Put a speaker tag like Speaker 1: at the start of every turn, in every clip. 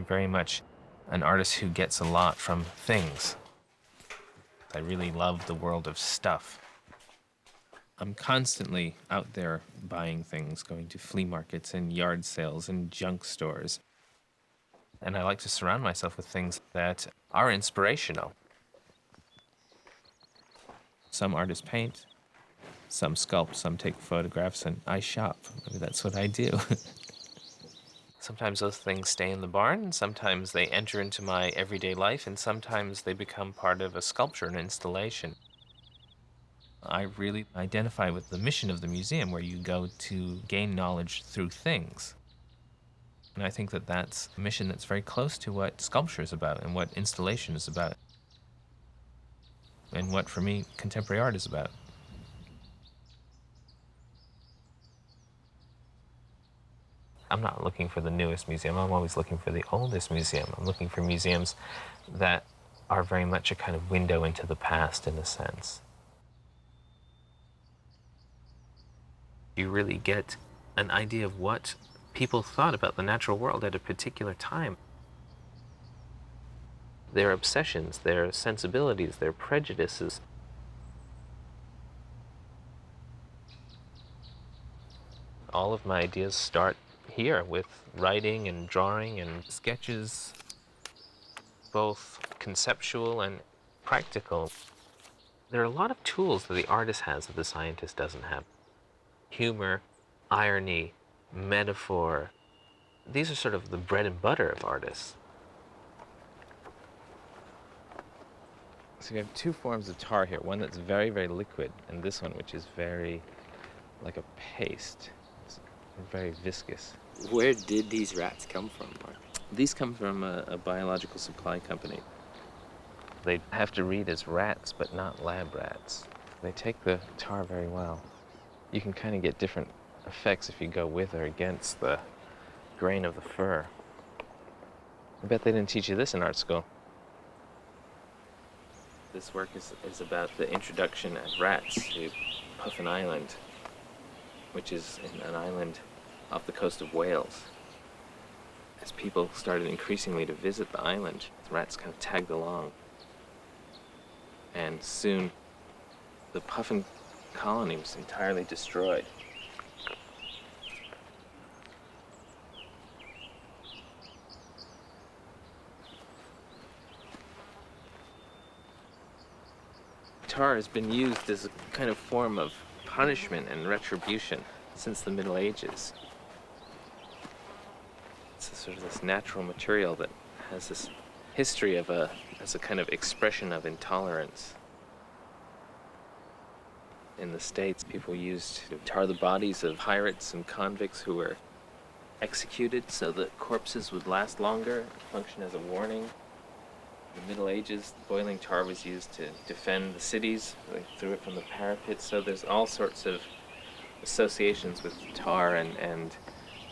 Speaker 1: very much an artist who gets a lot from things. I really love the world of stuff. I'm constantly out there buying things, going to flea markets and yard sales and junk stores. And I like to surround myself with things that are inspirational. Some artists paint, some sculpt, some take photographs, and I shop. That's what I do. Sometimes those things stay in the barn, and sometimes they enter into my everyday life, and sometimes they become part of a sculpture, an installation. I really identify with the mission of the museum, where you go to gain knowledge through things. And I think that that's a mission that's very close to what sculpture is about and what installation is about, and what, for me, contemporary art is about. I'm not looking for the newest museum. I'm always looking for the oldest museum. I'm looking for museums that are very much a kind of window into the past, in a sense. You really get an idea of what people thought about the natural world at a particular time. Their obsessions, their sensibilities, their prejudices. All of my ideas start here with writing and drawing and sketches, both conceptual and practical. There are a lot of tools that the artist has that the scientist doesn't have. Humor, irony, metaphor. These are sort of the bread and butter of artists. So we have two forms of tar here. One that's very, very liquid, and this one which is very like a paste. It's very viscous.
Speaker 2: Where did these rats come from, Mark?
Speaker 1: These come from a biological supply company. They have to read as rats, but not lab rats. They take the tar very well. You can kind of get different effects if you go with or against the grain of the fur. I bet they didn't teach you this in art school. This work is about the introduction of rats to Puffin Island, which is an island off the coast of Wales. As people started increasingly to visit the island, the rats kind of tagged along. And soon, the Puffin colony was entirely destroyed. Tar has been used as a kind of form of punishment and retribution since the Middle Ages. It's sort of this natural material that has this history of as a kind of expression of intolerance. In the States, people used to tar the bodies of pirates and convicts who were executed so that corpses would last longer, function as a warning. In the Middle Ages, boiling tar was used to defend the cities. They threw it from the parapets, so there's all sorts of associations with tar and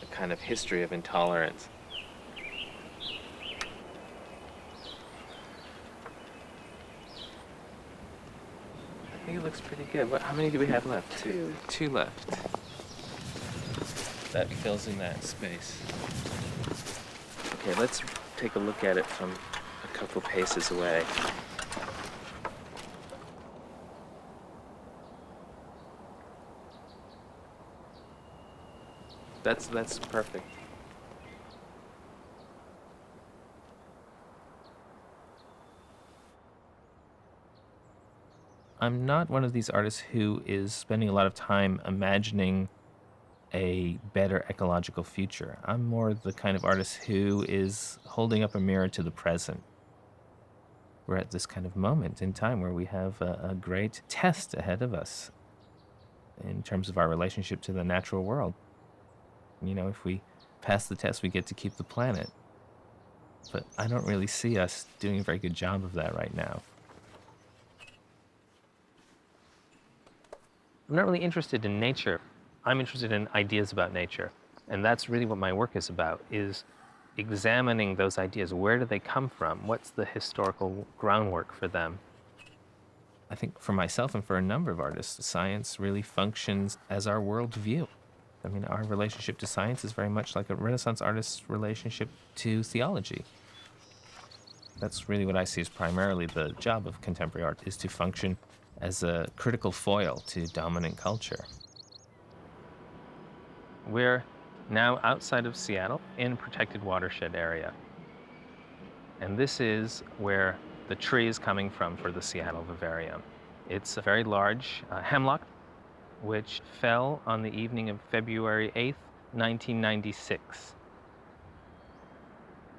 Speaker 1: a kind of history of intolerance. I think it looks pretty good. How many do we have left? Two left. That fills in that space. Okay, let's take a look at it from a couple paces away. That's perfect. I'm not one of these artists who is spending a lot of time imagining a better ecological future. I'm more the kind of artist who is holding up a mirror to the present. We're at this kind of moment in time where we have a great test ahead of us in terms of our relationship to the natural world. You know, if we pass the test, we get to keep the planet. But I don't really see us doing a very good job of that right now. I'm not really interested in nature. I'm interested in ideas about nature. And that's really what my work is about, is examining those ideas. Where do they come from? What's the historical groundwork for them? I think for myself and for a number of artists, science really functions as our worldview. I mean, our relationship to science is very much like a Renaissance artist's relationship to theology. That's really what I see as primarily the job of contemporary art, is to function as a critical foil to dominant culture. We're now outside of Seattle in a protected watershed area. And this is where the tree is coming from for the Seattle Vivarium. It's a very large hemlock, which fell on the evening of February 8th, 1996.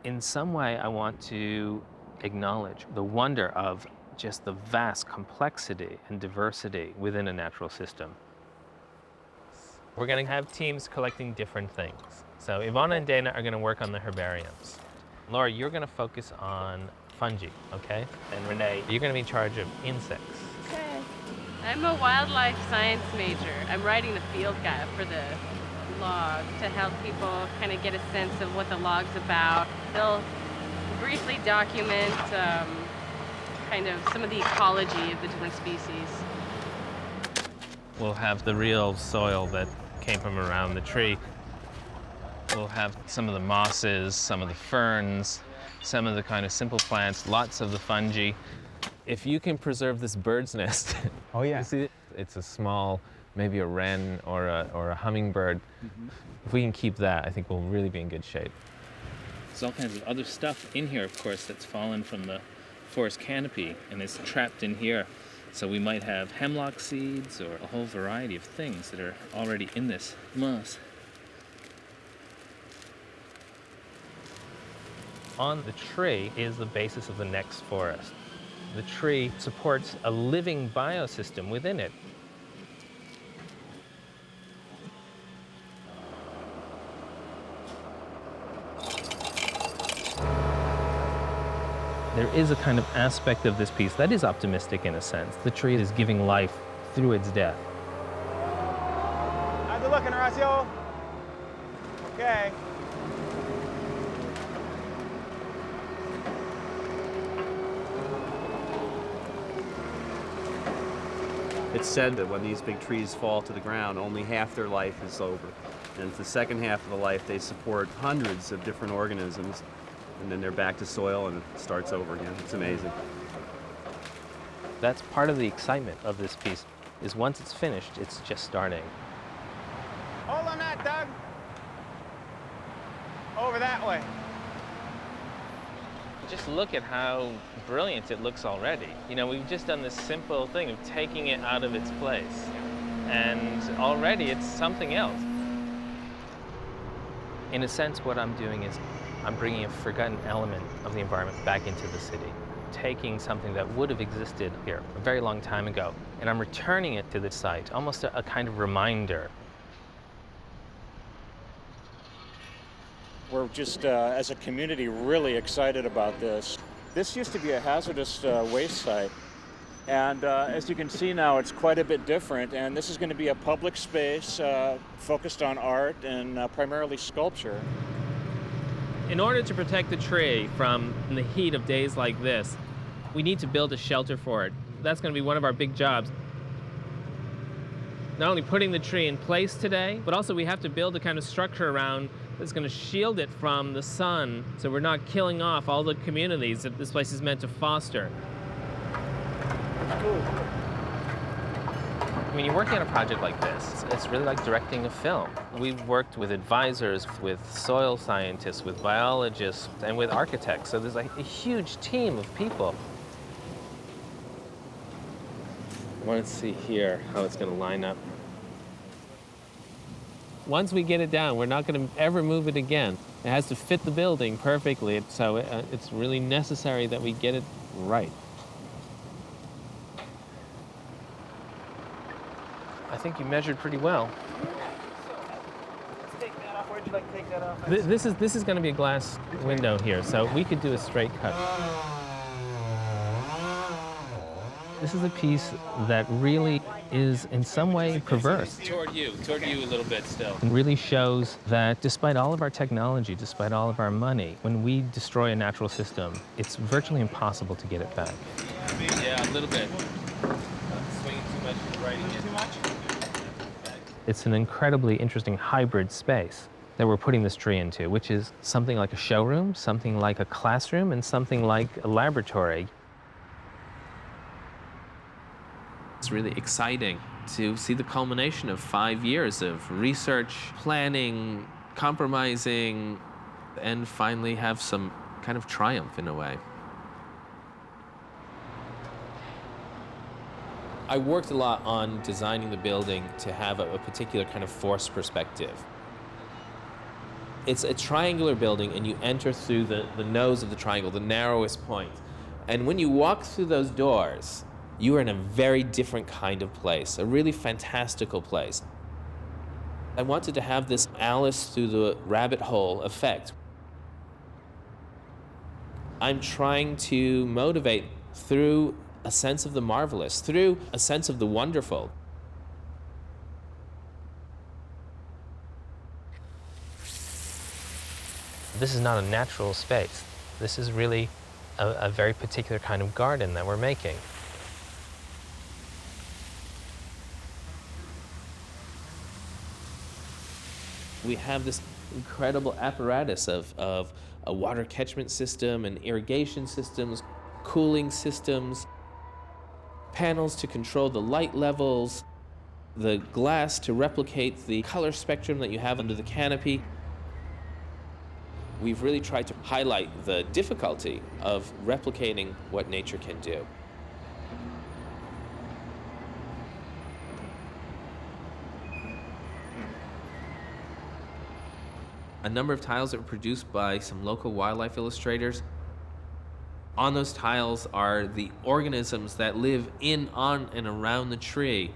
Speaker 1: In some way, I want to acknowledge the wonder of just the vast complexity and diversity within a natural system. We're going to have teams collecting different things. So Ivana and Dana are going to work on the herbariums. Laura, you're going to focus on fungi, okay? And Renee, you're going to be in charge of insects.
Speaker 3: Okay. I'm a wildlife science major. I'm writing the field guide for the log to help people kind of get a sense of what the log's about. They'll briefly document kind of some of the ecology of the different species.
Speaker 1: We'll have the real soil that came from around the tree. We'll have some of the mosses, some of the ferns, some of the kind of simple plants, lots of the fungi. If you can preserve this bird's nest,
Speaker 4: Oh yeah.
Speaker 1: you see it? It's a small, maybe a wren or a hummingbird. If we can keep that, I think we'll really be in good shape. There's all kinds of other stuff in here, of course, that's fallen from the forest canopy and is trapped in here. So we might have hemlock seeds or a whole variety of things that are already in this moss. On the tree is the basis of the next forest. The tree supports a living biosystem within it. There is a kind of aspect of this piece that is optimistic in a sense. The tree is giving life through its death.
Speaker 4: How's it looking, Horacio? Okay.
Speaker 5: It's said that when these big trees fall to the ground, only half their life is over. And the second half of the life, they support hundreds of different organisms, and then they're back to soil and it starts over again. It's amazing.
Speaker 1: That's part of the excitement of this piece, is once it's finished, it's just starting.
Speaker 4: Hold on that, Doug. Over that way.
Speaker 1: Just look at how brilliant it looks already. You know, we've just done this simple thing of taking it out of its place. And already it's something else. In a sense, what I'm doing is I'm bringing a forgotten element of the environment back into the city, taking something that would have existed here a very long time ago, and I'm returning it to the site, almost a kind of reminder.
Speaker 6: We're just, as a community, really excited about this. This used to be a hazardous waste site, and as you can see now, it's quite a bit different, and this is going to be a public space focused on art and primarily sculpture.
Speaker 1: In order to protect the tree from the heat of days like this, we need to build a shelter for it. That's going to be one of our big jobs. Not only putting the tree in place today, but also we have to build a kind of structure around that's going to shield it from the sun, so we're not killing off all the communities that this place is meant to foster. When you're working on a project like this, it's really like directing a film. We've worked with advisors, with soil scientists, with biologists, and with architects, so there's like a huge team of people. I want to see here how it's going to line up. Once we get it down, we're not going to ever move it again. It has to fit the building perfectly, so it's really necessary that we get it right. I think you measured pretty well.
Speaker 4: Let's take that off. Where'd you like to take that off?
Speaker 1: This is going to be a glass window here, so we could do a straight cut. This is a piece that really is in some way perverse. Toward you a little bit still. It really shows that despite all of our technology, despite all of our money, when we destroy a natural system, it's virtually impossible to get it back. Yeah, a little bit. Swinging too much, writing it.
Speaker 4: Too much?
Speaker 1: It's an incredibly interesting hybrid space that we're putting this tree into, which is something like a showroom, something like a classroom, and something like a laboratory. It's really exciting to see the culmination of 5 years of research, planning, compromising, and finally have some kind of triumph in a way. I worked a lot on designing the building to have a particular kind of force perspective. It's a triangular building, and you enter through the nose of the triangle, the narrowest point. And when you walk through those doors, you are in a very different kind of place, a really fantastical place. I wanted to have this Alice through the rabbit hole effect. I'm trying to motivate through a sense of the marvelous, through a sense of the wonderful. This is not a natural space. This is really a very particular kind of garden that we're making. We have this incredible apparatus of a water catchment system and irrigation systems, cooling systems, panels to control the light levels, the glass to replicate the color spectrum that you have under the canopy. We've really tried to highlight the difficulty of replicating what nature can do. A number of tiles that were produced by some local wildlife illustrators. On those tiles are the organisms that live in, on, and around the tree,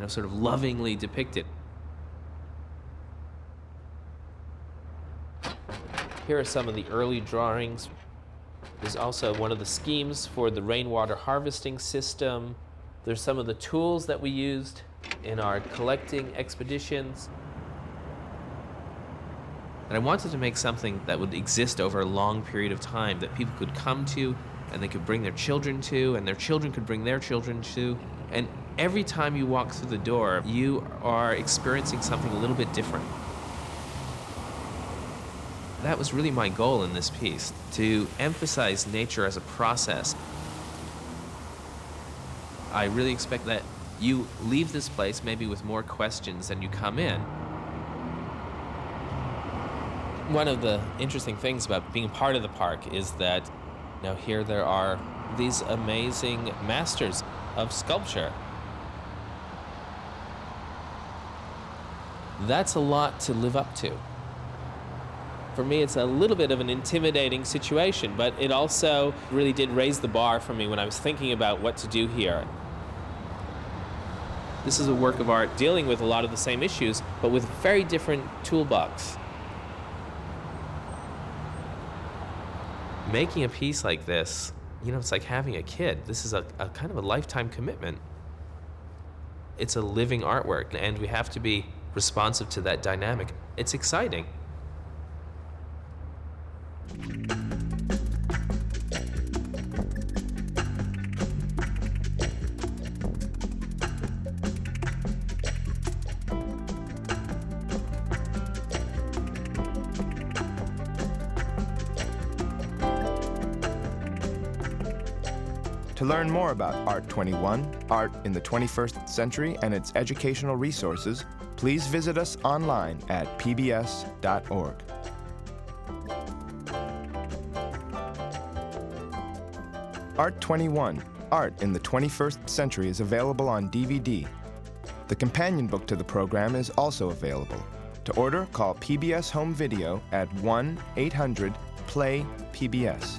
Speaker 1: sort of lovingly depicted. Here are some of the early drawings. There's also one of the schemes for the rainwater harvesting system. There's some of the tools that we used in our collecting expeditions. And I wanted to make something that would exist over a long period of time, that people could come to, and they could bring their children to, and their children could bring their children to. And every time you walk through the door, you are experiencing something a little bit different. That was really my goal in this piece, to emphasize nature as a process. I really expect that you leave this place maybe with more questions than you come in. One of the interesting things about being part of the park is that here there are these amazing masters of sculpture. That's a lot to live up to. For me, it's a little bit of an intimidating situation, but it also really did raise the bar for me when I was thinking about what to do here. This is a work of art dealing with a lot of the same issues, but with a very different toolbox. Making a piece like this, it's like having a kid. This is a kind of a lifetime commitment. It's a living artwork, and we have to be responsive to that dynamic. It's exciting.
Speaker 7: To learn more about Art 21, Art in the 21st Century, and its educational resources, please visit us online at pbs.org. Art 21, Art in the 21st Century is available on DVD. The companion book to the program is also available. To order, call PBS Home Video at 1-800-PLAY-PBS.